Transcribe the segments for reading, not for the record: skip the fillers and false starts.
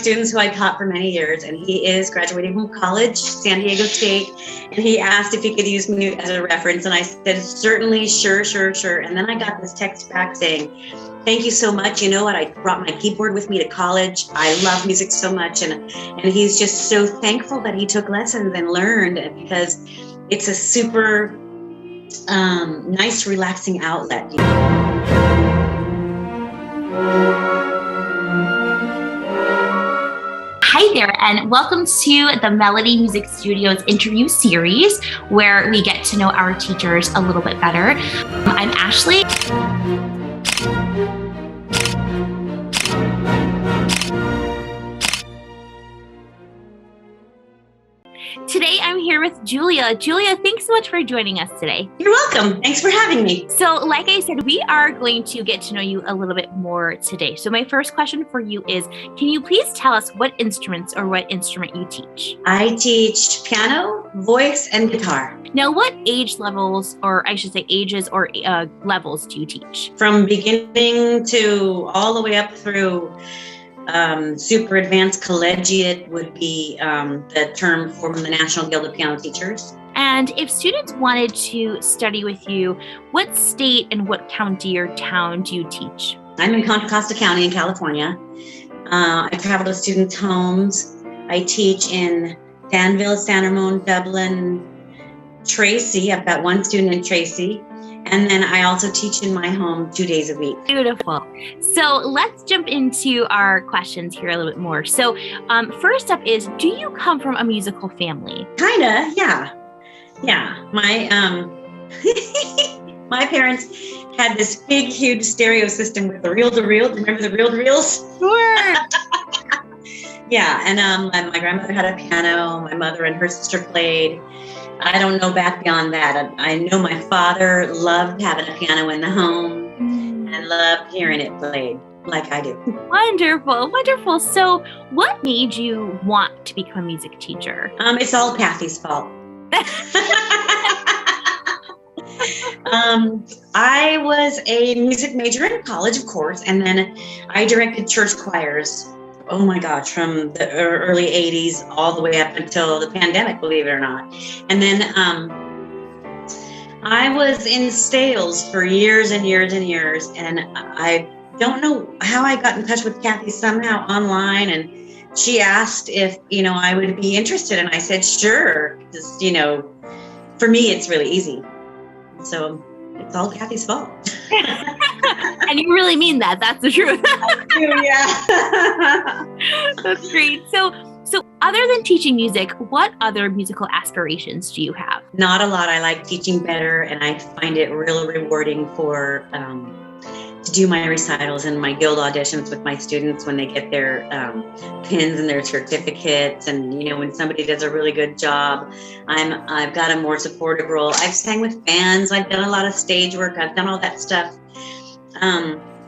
students who I taught for many years, and he is graduating from college, San Diego State, and he asked if he could use me as a reference, and I said, certainly, sure. And then I got this text back saying, thank you so much. You know what? I brought my keyboard with me to college. I love music so much, and he's just so thankful that he took lessons and learned, because it's a super nice, relaxing outlet. Hi there, and welcome to the Melody Music Studios interview series, where we get to know our teachers a little bit better. I'm Ashley. Today, I'm here with Julia. Julia, thanks so much for joining us today. You're welcome. Thanks for having me. So, like I said, we are going to get to know you a little bit more today. So my first question for you is, can you please tell us what instruments or what instrument you teach? I teach piano, voice, and guitar. Now, what age levels, or I should say ages or levels do you teach? From beginning to all the way up through super advanced collegiate would be the term from the National Guild of Piano Teachers. And if students wanted to study with you, what state and what county or town do you teach? I'm in Contra Costa County in California. I travel to students' homes. I teach in Danville, San Ramon, Dublin, Tracy. I've got one student in Tracy. And then I also teach in my home 2 days a week. Beautiful. So let's jump into our questions here a little bit more. So first up is, do you come from a musical family? Kinda, yeah. Yeah. My my parents had this big, huge stereo system with the reel-to-reel. Do you remember the reel-to-reels? Sure. Yeah, and my grandmother had a piano. My mother and her sister played. I don't know back beyond that. I know my father loved having a piano in the home and loved hearing it played like I do. Wonderful, wonderful. So what made you want to become a music teacher? It's all Kathy's fault. I was a music major in college, of course, and then I directed church choirs. Oh my gosh, from the early 80s all the way up until the pandemic, believe it or not. And then I was in sales for years and years and years. And I don't know how I got in touch with Kathy somehow online. And she asked if, I would be interested. And I said, sure. Just, for me, it's really easy. So it's all Kathy's fault. And you really mean that. That's the truth. Yeah. That's great. So other than teaching music, what other musical aspirations do you have? Not a lot. I like teaching better, and I find it really rewarding for to do my recitals and my guild auditions with my students when they get their pins and their certificates. And when somebody does a really good job, I've got a more supportive role. I've sang with bands. I've done a lot of stage work. I've done all that stuff.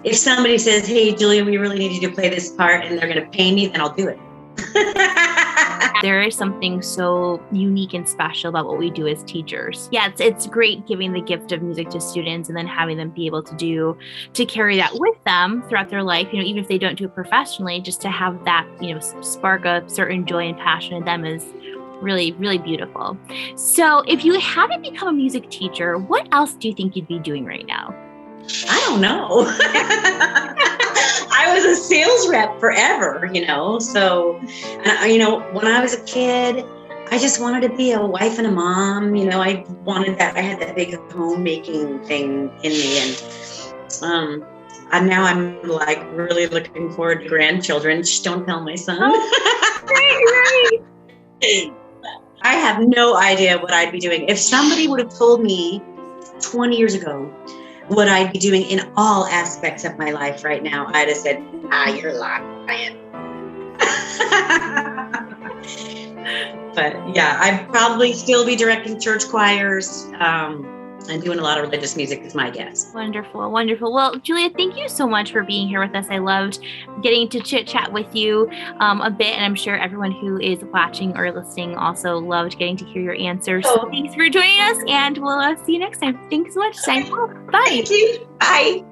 If somebody says, hey, Julia, we really need you to play this part and they're going to pay me, then I'll do it. There is something so unique and special about what we do as teachers. Yeah, it's great giving the gift of music to students and then having them be able to carry that with them throughout their life, even if they don't do it professionally, just to have that, spark a certain joy and passion in them is really, really beautiful. So if you hadn't become a music teacher, what else do you think you'd be doing right now? I don't know. I was a sales rep forever, so, when I was a kid, I just wanted to be a wife and a mom. I wanted that. I had that big homemaking thing in me. And now I'm like really looking forward to grandchildren. Shh, don't tell my son. Right. I have no idea what I'd be doing. If somebody would have told me 20 years ago what I'd be doing in all aspects of my life right now, I'd have said, you're lying. But yeah, I'd probably still be directing church choirs and doing a lot of religious music is my guess. Wonderful, wonderful. Well, Julia, thank you so much for being here with us. I loved getting to chit chat with you a bit, and I'm sure everyone who is watching or listening also loved getting to hear your answers. So thanks for joining us, and we'll see you next time. Thanks so much. Sign off. Bye. Thank you. Bye.